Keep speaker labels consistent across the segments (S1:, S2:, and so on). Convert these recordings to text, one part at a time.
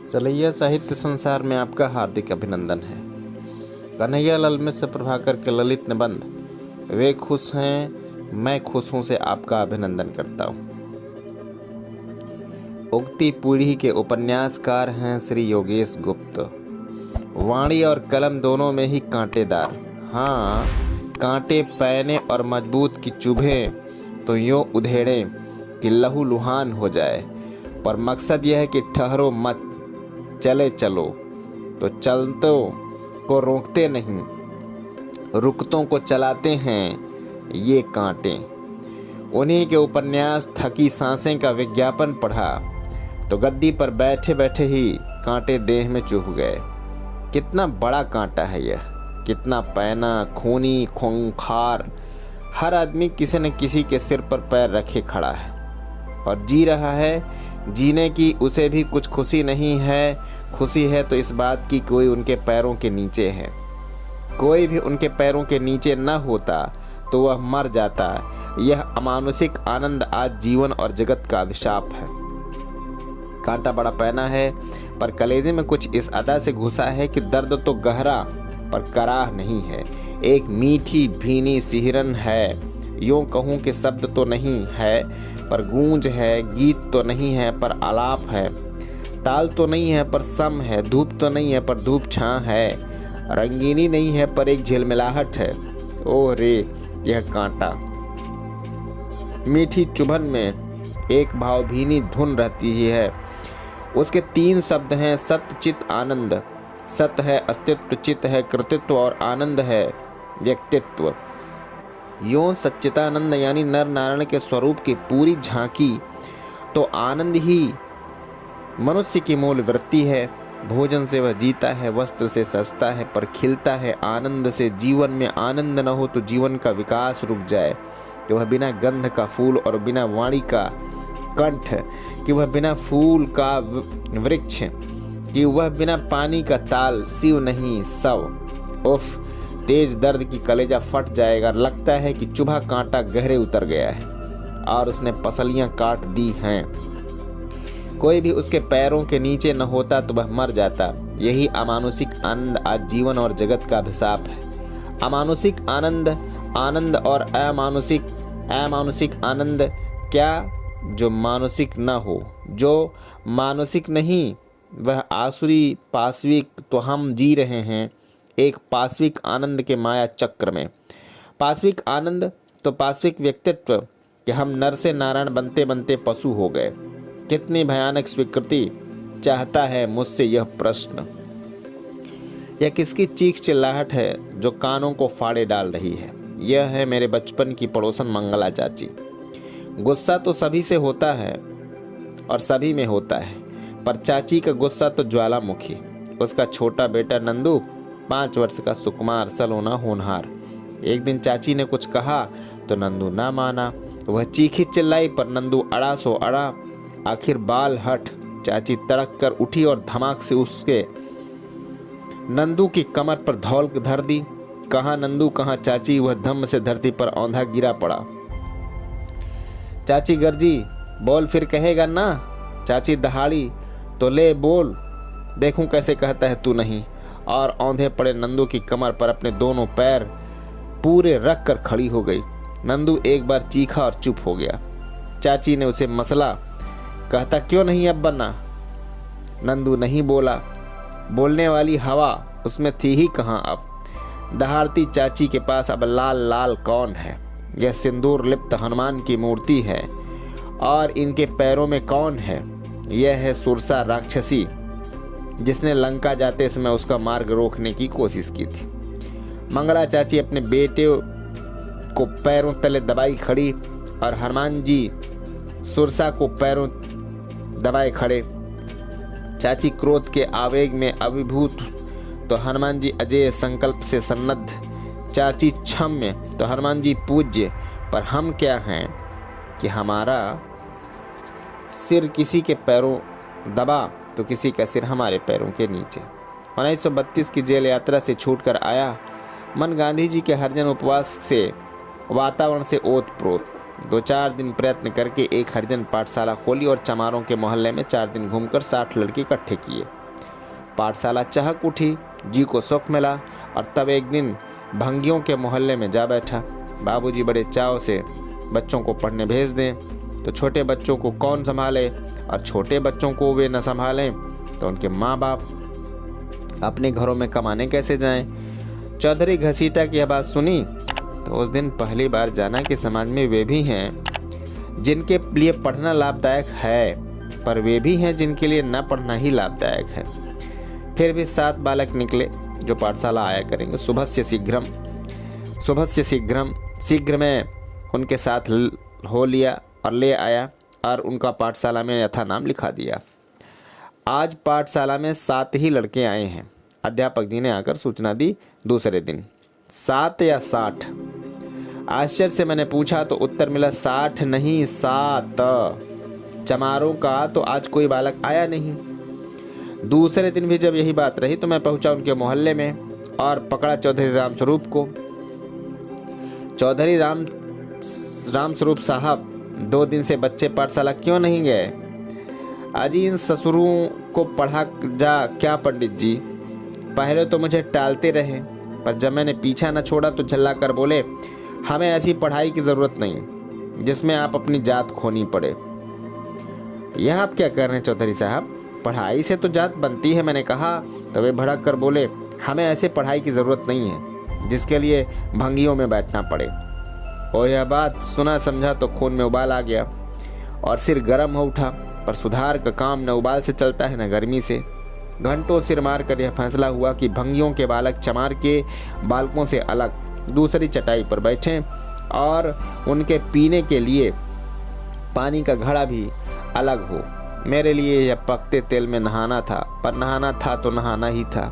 S1: सलैया साहित्य संसार में आपका हार्दिक अभिनंदन है। कन्हैयालाल मिश्र प्रभाकर के ललित निबंध वे खुश हैं मैं खुश हूं से आपका अभिनंदन करता हूं। उगती पीढ़ी के उपन्यासकार हैं श्री योगेश गुप्त। वाणी और कलम दोनों में ही कांटेदार। हाँ, कांटे पैने और मजबूत की चुभें तो यूं उधेड़ें कि लहू लुहान हो जाए, पर मकसद यह है कि ठहरो मत, चले चलो तो चलतों को रोकते नहीं, रुकतों को चलाते हैं ये कांटे। उन्हीं के उपन्यास थकी सांसें का विज्ञापन पढ़ा तो गद्दी पर बैठे बैठे ही कांटे देह में चुभ गए। कितना बड़ा कांटा है यह, कितना पैना, खूनी, खूंखार। हर आदमी किसी न किसी के सिर पर पैर रखे खड़ा है और जी रहा है। जीने की उसे भी कुछ खुशी नहीं है। खुशी है तो इस बात की कोई उनके पैरों के नीचे है। कोई भी उनके पैरों के नीचे न होता तो वह मर जाता। यह अमानुषिक आनंद आज जीवन और जगत का अभिशाप है। कांटा बड़ा पैना है पर कलेजे में कुछ इस अदा से घुसा है कि दर्द तो गहरा पर कराह नहीं है। एक मीठी भीनी सिहरन है। यूं कहूँ कि शब्द तो नहीं है पर गूंज है, गीत तो नहीं है पर आलाप है, ताल तो नहीं है पर सम है, धूप तो नहीं है पर धूप छां है, रंगीनी नहीं है पर एक झिलमिलाहट है। ओह रे यह कांटा। मीठी चुभन में एक भावभीनी धुन रहती ही है। उसके 3 शब्द हैं सत्य चित आनंद। सत्य है अस्तित्व, चित है कृतित्व और आनंद है व्यक्तित्व। यों सच्चिदानंद यानी नर नारायण के स्वरूप की पूरी झांकी तो आनंद ही मनुष्य की मूल वृत्ति है। भोजन से वह जीता है, वस्त्र से सस्ता है पर खिलता है आनंद से। जीवन में आनंद न हो तो जीवन का विकास रुक जाए। कि वह बिना गंध का फूल और बिना वाणी का कंठ, कि वह बिना फूल का वृक्ष, कि वह बिना पानी का ताल शिव नहीं सव। उफ, तेज दर्द की कलेजा फट जाएगा। लगता है कि चुभा कांटा गहरे उतर गया है और उसने पसलियां काट दी हैं। कोई भी उसके पैरों के नीचे न होता तो वह मर जाता। यही अमानुषिक आनंद आज जीवन और जगत का अभिशाप है। अमानुषिक आनंद, आनंद और अमानुषिक आनंद क्या जो मानसिक न हो, जो मानसिक नहीं वह आसुरी पाश्विक। तो हम जी रहे हैं एक पाश्विक आनंद के माया चक्र में। पाश्विक आनंद तो पाश्विक व्यक्तित्व कि हम नर से नारायण बनते बनते पशु हो गए। कितनी भयानक स्वीकृति चाहता है मुझसे यह प्रश्न। यह किसकी चीख चिल्लाहट है जो कानों को फाड़े डाल रही है। यह है मेरे बचपन की पड़ोसन मंगला चाची। गुस्सा तो सभी से होता है और सभी में होता है, पर चाची का गुस्सा तो ज्वालामुखी। उसका छोटा बेटा नंदू 5 वर्ष का सुकुमार सलोना होनहार। एक दिन चाची ने कुछ कहा तो नंदू ना माना। वह चीखी चिल्लाई पर नंदू अड़ा सो अड़ा। आखिर बाल हट। चाची तड़क कर उठी और धमाक से उसके नंदू की कमर पर धौल धर दी। कहाँ नंदू कहाँ चाची। वह धम्म से धरती पर औंधा गिरा पड़ा। चाची गर्जी, बोल फिर कहेगा ना। चाची दहाड़ी, तो ले बोल, देखूं कैसे कहता है तू नहीं। और औंधे पड़े नंदू की कमर पर अपने दोनों पैर पूरे रख कर खड़ी हो गई। नंदू एक बार चीखा और चुप हो गया। चाची ने उसे मसला, कहता क्यों नहीं अब बना। नंदू नहीं बोला। बोलने वाली हवा उसमें थी ही कहाँ अब। दहाड़ती चाची के पास अब लाल लाल कौन है। यह सिंदूर लिप्त हनुमान की मूर्ति है और इनके पैरों में कौन है। यह है सुरसा राक्षसी जिसने लंका जाते समय उसका मार्ग रोकने की कोशिश की थी। मंगला चाची अपने बेटे को पैरों तले दबाई खड़ी और हनुमान जी सुरसा को पैरों दबाए खड़े। चाची क्रोध के आवेग में अभिभूत तो हनुमान जी अजय संकल्प से सन्नद्ध। चाची क्षम्य तो हनुमान जी पूज्य। पर हम क्या हैं कि हमारा सिर किसी के पैरों दबा तो किसी का सिर हमारे पैरों के नीचे। 1932 की जेल यात्रा से छूटकर आया मन गांधी जी के हरिजन उपवास से वातावरण से ओत प्रोत। 2-4 दिन प्रयत्न करके एक हरिजन पाठशाला खोली और चमारों के मोहल्ले में 4 दिन घूमकर 60 लड़के इकट्ठे किए। पाठशाला चहक उठी, जी को सुख मिला और तब एक दिन भंगियों के मोहल्ले में जा बैठा। बाबूजी बड़े चाव से बच्चों को पढ़ने भेज दें तो छोटे बच्चों को कौन संभाले, और छोटे बच्चों को वे न संभालें तो उनके माँ बाप अपने घरों में कमाने कैसे जाएं। चौधरी घसीटा की यह बात सुनी तो उस दिन पहली बार जाना कि समाज में वे भी हैं जिनके लिए पढ़ना लाभदायक है, पर वे भी हैं जिनके लिए न पढ़ना ही लाभदायक है। फिर भी 7 बालक निकले जो पाठशाला आया करेंगे। सुबह से शीघ्र में उनके साथ हो लिया और ले आया और उनका पाठशाला में यथा नाम लिखा दिया। आज पाठशाला में 7 ही लड़के आए हैं। अध्यापक जी ने आकर सूचना दी दूसरे दिन। 7 या 60? आश्चर्य से मैंने पूछा तो उत्तर मिला 60 नहीं 7। चमारों का तो आज कोई बालक आया नहीं। दूसरे दिन भी जब यही बात रही तो मैं पहुंचा उनके मोहल्ले में और पकड़ा चौधरी रामस्वरूप को। चौधरी रामस्वरूप साहब, 2 दिन से बच्चे पाठशाला क्यों नहीं गए? अजी इन ससुरों को पढ़ा जा क्या पंडित जी। पहले तो मुझे टालते रहे, पर जब मैंने पीछा न छोड़ा तो झल्ला कर बोले, हमें ऐसी पढ़ाई की ज़रूरत नहीं जिसमें आप अपनी जात खोनी पड़े। यह आप क्या कर रहे हैं चौधरी साहब? पढ़ाई से तो जात बनती है, मैंने कहा। तो वे भड़क कर बोले, हमें ऐसे पढ़ाई की ज़रूरत नहीं है जिसके लिए भंगियों में बैठना पड़े। और यह बात सुना समझा तो खून में उबाल आ गया और सिर गर्म हो उठा। पर सुधार का काम न उबाल से चलता है न गर्मी से। घंटों सिर मार कर यह फैसला हुआ कि भंगियों के बालक चमार के बालकों से अलग दूसरी चटाई पर बैठें और उनके पीने के लिए पानी का घड़ा भी अलग हो। मेरे लिए यह पकते तेल में नहाना था, पर नहाना था तो नहाना ही था।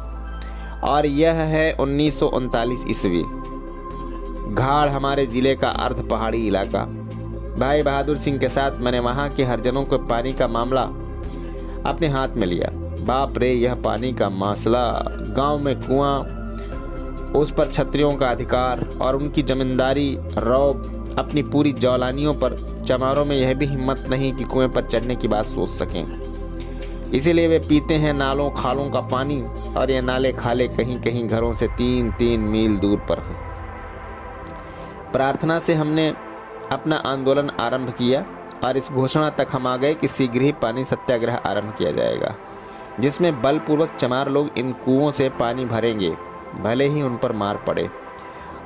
S1: और यह है 1939 ईस्वी। घाड़ हमारे जिले का अर्ध पहाड़ी इलाका। भाई बहादुर सिंह के साथ मैंने वहाँ के हरिजनों को पानी का मामला अपने हाथ में लिया। बाप रे, यह पानी का मसला। गांव में कुआं, उस पर छत्रियों का अधिकार और उनकी जमींदारी रौब अपनी पूरी जौलानियों पर। चमारों में यह भी हिम्मत नहीं कि कुएं पर चढ़ने की बात सोच सकें। इसीलिए वे पीते हैं नालों खालों का पानी, और ये नाले खाले कहीं कहीं घरों से 3-3 मील दूर पर हैं। प्रार्थना से हमने अपना आंदोलन आरंभ किया और इस घोषणा तक हम आ गए कि शीघ्र ही पानी सत्याग्रह आरंभ किया जाएगा, जिसमें बलपूर्वक चमार लोग इन कुओं से पानी भरेंगे, भले ही उन पर मार पड़े।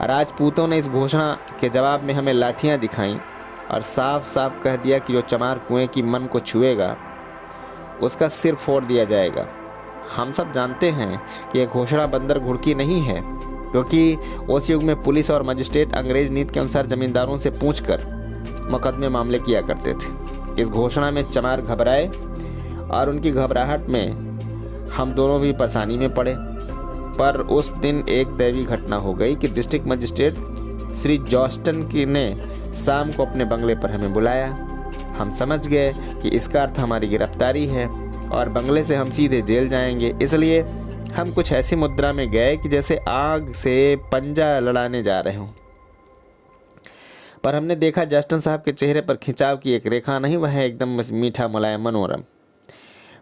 S1: राजपूतों ने इस घोषणा के जवाब में हमें लाठियां दिखाईं और साफ साफ कह दिया कि जो चमार कुएं की मन को छुएगा उसका सिर फोड़ दिया जाएगा। हम सब जानते हैं कि यह घोषणा बंदर घुड़की नहीं है, क्योंकि उस युग में पुलिस और मजिस्ट्रेट अंग्रेज नीति के अनुसार जमींदारों से पूछकर मुकदमे मामले किया करते थे। इस घोषणा में चमार घबराए और उनकी घबराहट में हम दोनों भी परेशानी में पड़े। पर उस दिन एक दैवी घटना हो गई कि डिस्ट्रिक्ट मजिस्ट्रेट श्री जॉस्टन ने शाम को अपने बंगले पर हमें बुलाया। हम समझ गए कि इसका अर्थ हमारी गिरफ्तारी है और बंगले से हम सीधे जेल जाएंगे। इसलिए हम कुछ ऐसी मुद्रा में गए कि जैसे आग से पंजा लड़ाने जा रहे हों। पर हमने देखा जस्टिन साहब के चेहरे पर खिंचाव की एक रेखा नहीं, वह एकदम मीठा मुलायम मनोरम।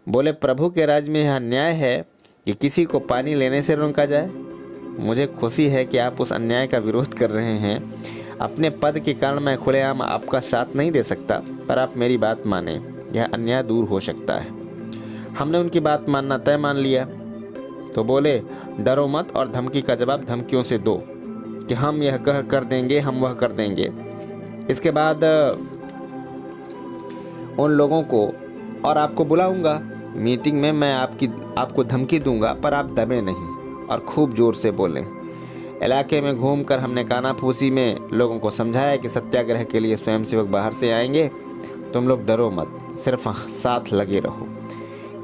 S1: बोले, प्रभु के राज में यह न्याय है कि किसी को पानी लेने से रोका जाए। मुझे खुशी है कि आप उस अन्याय का विरोध कर रहे हैं। अपने पद के कारण मैं खुलेआम आपका साथ नहीं दे सकता, पर आप मेरी बात माने, यह अन्याय दूर हो सकता है। हमने उनकी बात मानना तय मान लिया। तो बोले, डरो मत और धमकी का जवाब धमकियों से दो कि हम यह कर देंगे, हम वह कर देंगे। इसके बाद उन लोगों को और आपको बुलाऊंगा मीटिंग में, मैं आपको धमकी दूंगा, पर आप दबे नहीं और खूब जोर से बोलें। इलाके में घूमकर हमने कानाफूसी में लोगों को समझाया कि सत्याग्रह के लिए स्वयंसेवक बाहर से आएंगे, तुम लोग डरो मत, सिर्फ साथ लगे रहो।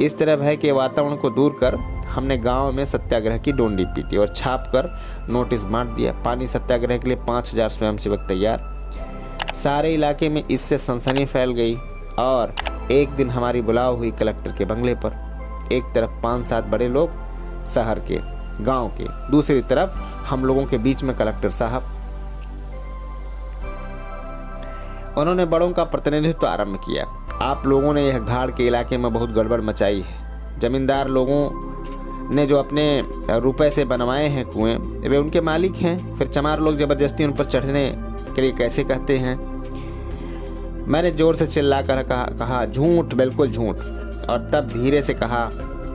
S1: इस तरह भय के वातावरण को दूर कर हमने गांव में सत्याग्रह की डोंडी पीटी और छाप कर नोटिस बांट दिया। पानी सत्याग्रह के लिए 5000 स्वयंसेवक तैयार। सारे इलाके में इससे सनसनी फैल गई और एक दिन हमारी बुलाव हुई कलेक्टर के बंगले पर। एक तरफ 5-7 बड़े लोग शहर के, गांव के, दूसरी तरफ हम लोगों के बीच में कलेक्टर साहब। उन्होंने बड़ों का प्रतिनिधित्व आरंभ किया। आप लोगों ने यह घाड़ के इलाके में बहुत गड़बड़ मचाई है। जमींदार लोगों ने जो अपने रुपए से बनवाए हैं कुएं, वे उनके मालिक हैं। फिर चमार लोग ज़बरदस्ती उन पर चढ़ने के लिए कैसे कहते हैं? मैंने जोर से चिल्लाकर कहा झूठ, बिल्कुल झूठ। और तब धीरे से कहा,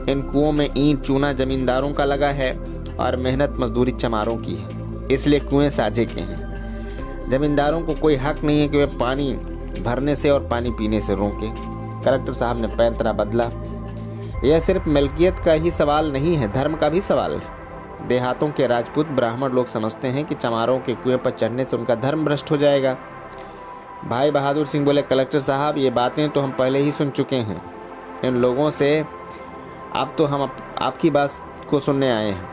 S1: इन कुओं में ईंट चूना जमींदारों का लगा है और मेहनत मजदूरी चमारों की है, इसलिए कुएं साझे के हैं। जमींदारों को कोई हक नहीं है कि वे पानी भरने से और पानी पीने से रोकें। कलेक्टर साहब ने पैंतरा बदला। यह सिर्फ मिल्कियत का ही सवाल नहीं है, धर्म का भी सवाल है। देहातों के राजपूत ब्राह्मण लोग समझते हैं कि चमारों के कुएं पर चढ़ने से उनका धर्म भ्रष्ट हो जाएगा। भाई बहादुर सिंह बोले, कलेक्टर साहब ये बातें तो हम पहले ही सुन चुके हैं इन लोगों से, अब तो हम आपकी बात को सुनने आए हैं।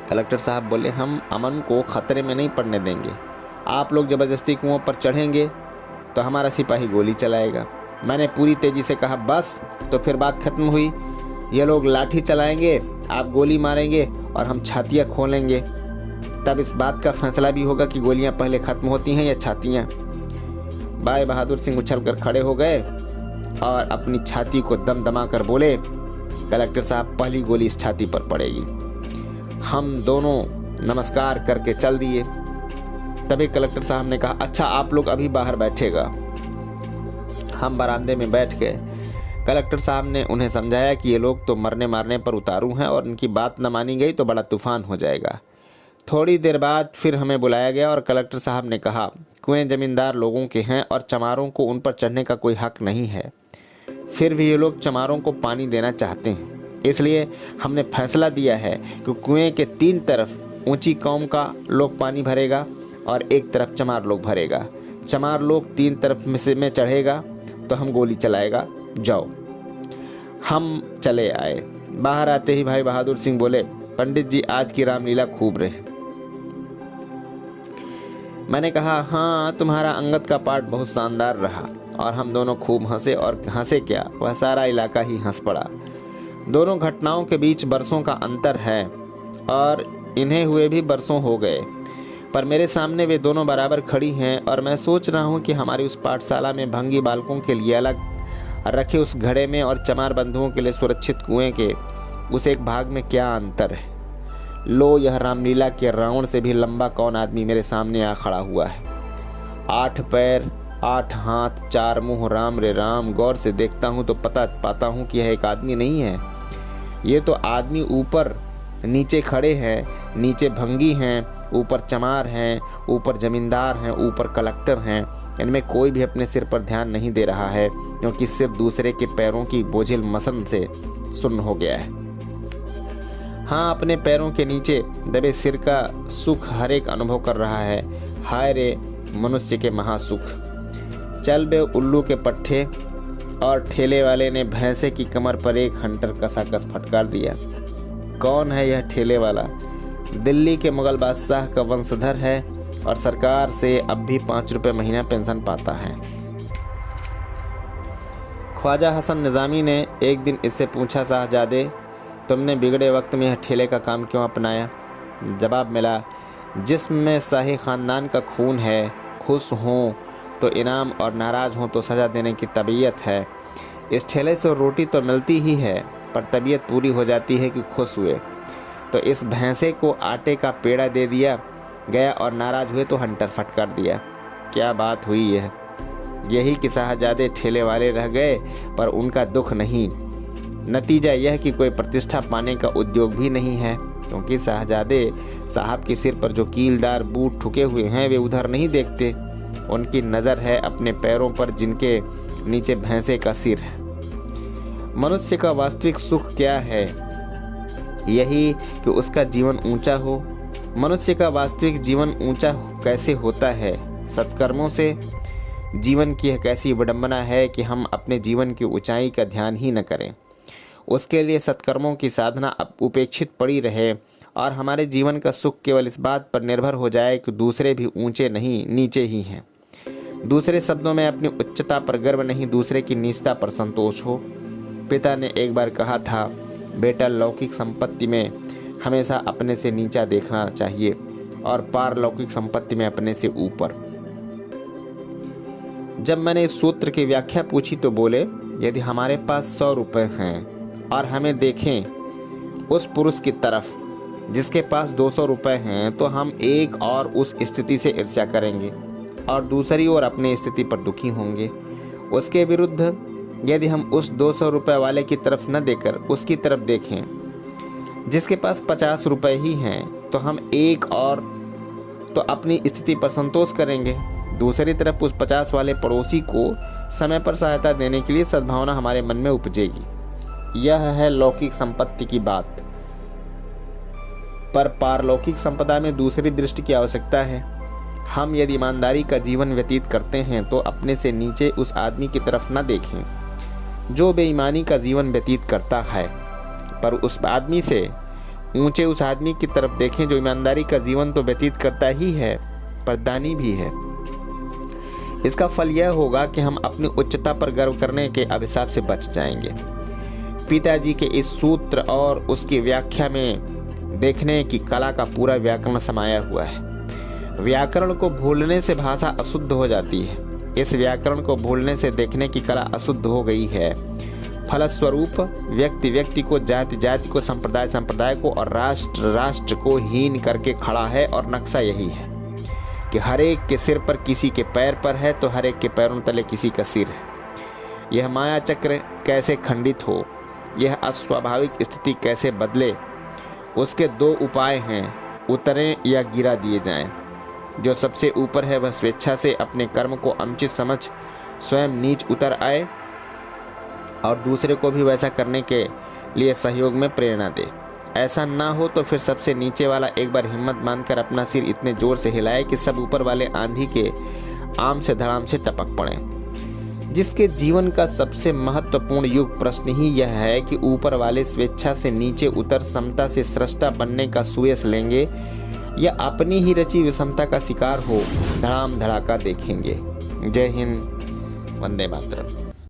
S1: कलेक्टर साहब बोले, हम अमन को खतरे में नहीं पड़ने देंगे। आप लोग ज़बरदस्ती कुओं पर चढ़ेंगे तो हमारा सिपाही गोली चलाएगा। मैंने पूरी तेज़ी से कहा, बस। तो फिर बात खत्म हुई। ये लोग लाठी चलाएंगे, आप गोली मारेंगे और हम छातियाँ खोलेंगे। तब इस बात का फैसला भी होगा कि गोलियाँ पहले ख़त्म होती हैं या छातियाँ। भाई बहादुर सिंह उछलकर खड़े हो गए और अपनी छाती को दमदमा कर बोले, कलेक्टर साहब पहली गोली इस छाती पर पड़ेगी। हम दोनों नमस्कार करके चल दिए। तभी कलेक्टर साहब ने कहा, अच्छा आप लोग अभी बाहर बैठेगा। हम बरामदे में बैठ गए। कलेक्टर साहब ने उन्हें समझाया कि ये लोग तो मरने मारने पर उतारू हैं और इनकी बात न मानी गई तो बड़ा तूफान हो जाएगा। थोड़ी देर बाद फिर हमें बुलाया गया और कलेक्टर साहब ने कहा, कुएं जमींदार लोगों के हैं और चमारों को उन पर चढ़ने का कोई हक नहीं है। फिर भी ये लोग चमारों को पानी देना चाहते हैं, इसलिए हमने फैसला दिया है कि कुएं के 3 तरफ ऊंची कौम का लोग पानी भरेगा और एक तरफ चमार लोग भरेगा। चमार लोग 3 तरफ में चढ़ेगा तो हम गोली चलाएगा, जाओ। हम चले आए। बाहर आते ही भाई बहादुर सिंह बोले, पंडित जी आज की रामलीला खूब रही। मैंने कहा, हाँ तुम्हारा अंगद का पाठ बहुत शानदार रहा। और हम दोनों खूब हंसे, और हंसे क्या, वह सारा इलाका ही हंस पड़ा। दोनों घटनाओं के बीच बरसों का अंतर है और इन्हें हुए भी बरसों हो गए, पर मेरे सामने वे दोनों बराबर खड़ी हैं। और मैं सोच रहा हूँ कि हमारी उस पाठशाला में भंगी बालकों के लिए अलग रखे उस घड़े में और चमार बंधुओं के लिए सुरक्षित कुएं के उस एक भाग में क्या अंतर है। लो, यह रामलीला के रावण से भी लंबा कौन आदमी मेरे सामने आ खड़ा हुआ है। 8 पैर, 8 हाथ, 4 मुंह, राम रे राम। गौर से देखता हूँ तो पता पाता हूँ कि यह एक आदमी नहीं है, ये तो आदमी ऊपर नीचे खड़े हैं। नीचे भंगी हैं, ऊपर चमार हैं, ऊपर जमींदार हैं, ऊपर कलेक्टर हैं। इनमें कोई भी अपने सिर पर ध्यान नहीं दे रहा है, क्योंकि सिर दूसरे के पैरों की बोझिल मसन से सुन्न हो गया है। हाँ, अपने पैरों के नीचे दबे सिर का सुख हर एक अनुभव कर रहा है। हाय रे मनुष्य के महासुख। चल बे उल्लू के पट्टे। और ठेले वाले ने भैंसे की कमर पर एक हंटर कसाकस फटकार दिया। कौन है यह ठेले वाला? दिल्ली के मुगल बादशाह का वंशधर है और सरकार से अब भी 5 रुपये महीना पेंशन पाता है। ख्वाजा हसन निज़ामी ने एक दिन इससे पूछा, साहजादे तुमने बिगड़े वक्त में यह ठेले का काम क्यों अपनाया? जवाब मिला, जिस्म में शाही ख़ानदान का खून है। खुश हों तो इनाम और नाराज़ हों तो सज़ा देने की तबीयत है। इस ठेले से रोटी तो मिलती ही है, पर तबीयत पूरी हो जाती है कि खुश हुए तो इस भैंसे को आटे का पेड़ा दे दिया गया और नाराज़ हुए तो हंटर फटकार दिया। क्या बात हुई है? यही कि साहबजादे ठेले वाले रह गए पर उनका दुख नहीं। नतीजा यह कि कोई प्रतिष्ठा पाने का उद्योग भी नहीं है, क्योंकि साहबजादे साहब के सिर पर जो कीलदार बूट ठुके हुए हैं वे उधर नहीं देखते। उनकी नज़र है अपने पैरों पर जिनके नीचे भैंसे का सिर है। मनुष्य का वास्तविक सुख क्या है? यही कि उसका जीवन ऊंचा हो। मनुष्य का वास्तविक जीवन ऊंचा कैसे होता है? सत्कर्मों से। जीवन की यह कैसी विडंबना है कि हम अपने जीवन की ऊंचाई का ध्यान ही न करें। उसके लिए सत्कर्मों की साधना उपेक्षित पड़ी रहे और हमारे जीवन का सुख केवल इस बात पर निर्भर हो जाए कि दूसरे भी ऊंचे नहीं नीचे ही हैं। दूसरे शब्दों में अपनी उच्चता पर गर्व नहीं, दूसरे की नीचता पर संतोष हो। पिता ने एक बार कहा था, बेटा लौकिक संपत्ति में हमेशा अपने से नीचा देखना चाहिए और पारलौकिक संपत्ति में अपने से ऊपर। जब मैंने इस सूत्र की व्याख्या पूछी तो बोले, यदि हमारे पास 100 रुपये हैं और हमें देखें उस पुरुष की तरफ जिसके पास 200 रुपये हैं, तो हम एक और उस स्थिति से ईर्ष्या करेंगे और दूसरी ओर अपनी स्थिति पर दुखी होंगे। उसके विरुद्ध यदि हम उस 200 रुपये वाले की तरफ न देकर उसकी तरफ देखें जिसके पास 50 रुपये ही हैं, तो हम एक और तो अपनी स्थिति पर संतोष करेंगे। दूसरी तरफ उस 50 वाले पड़ोसी को समय पर सहायता देने के लिए सद्भावना हमारे मन में उपजेगी। यह है लौकिक संपत्ति की बात। पर पारलौकिक संपदा में दूसरी दृष्टि की आवश्यकता है। हम यदि ईमानदारी का जीवन व्यतीत करते हैं तो अपने से नीचे उस आदमी की तरफ न देखें जो बेईमानी का जीवन व्यतीत करता है, पर उस आदमी से ऊंचे उस आदमी की तरफ देखें जो ईमानदारी का जीवन तो व्यतीत करता ही है पर दानी भी है। इसका फल यह होगा कि हम अपनी उच्चता पर गर्व करने के अभिशाप से बच जाएंगे। पिताजी के इस सूत्र और उसकी व्याख्या में देखने की कला का पूरा व्याकरण समाया हुआ है। व्याकरण को भूलने से भाषा अशुद्ध हो जाती है। इस व्याकरण को भूलने से देखने की कला अशुद्ध हो गई है। फलस्वरूप व्यक्ति व्यक्ति को, जाति जाति को, संप्रदाय संप्रदाय को और राष्ट्र राष्ट्र को हीन करके खड़ा है। और नक्शा यही है कि हर एक के सिर पर किसी के पैर पर है तो हर एक के पैरों तले किसी का सिर है। यह माया चक्र कैसे खंडित हो, यह अस्वाभाविक स्थिति कैसे बदले, उसके 2 उपाय हैं, उतरें या गिरा दिए जाएं। जो सबसे ऊपर है वह स्वेच्छा से अपने कर्म को अनुचित समझ स्वयं नीच उतर आए और दूसरे को भी वैसा करने के लिए सहयोग में प्रेरणा दे। ऐसा ना हो तो फिर सबसे नीचे वाला एक बार हिम्मत बांधकर अपना सिर इतने जोर से हिलाए कि सब ऊपर वाले आंधी के आम से धड़ाम से टपक पड़े। जिसके जीवन का सबसे महत्वपूर्ण युग प्रश्न ही यह है कि ऊपर वाले स्वेच्छा से नीचे उतर समता से सृष्टा बनने का सुयश लेंगे या अपनी ही रची विषमता का शिकार हो धड़ाम धड़ाका देखेंगे। जय हिंद, वंदे मातरम।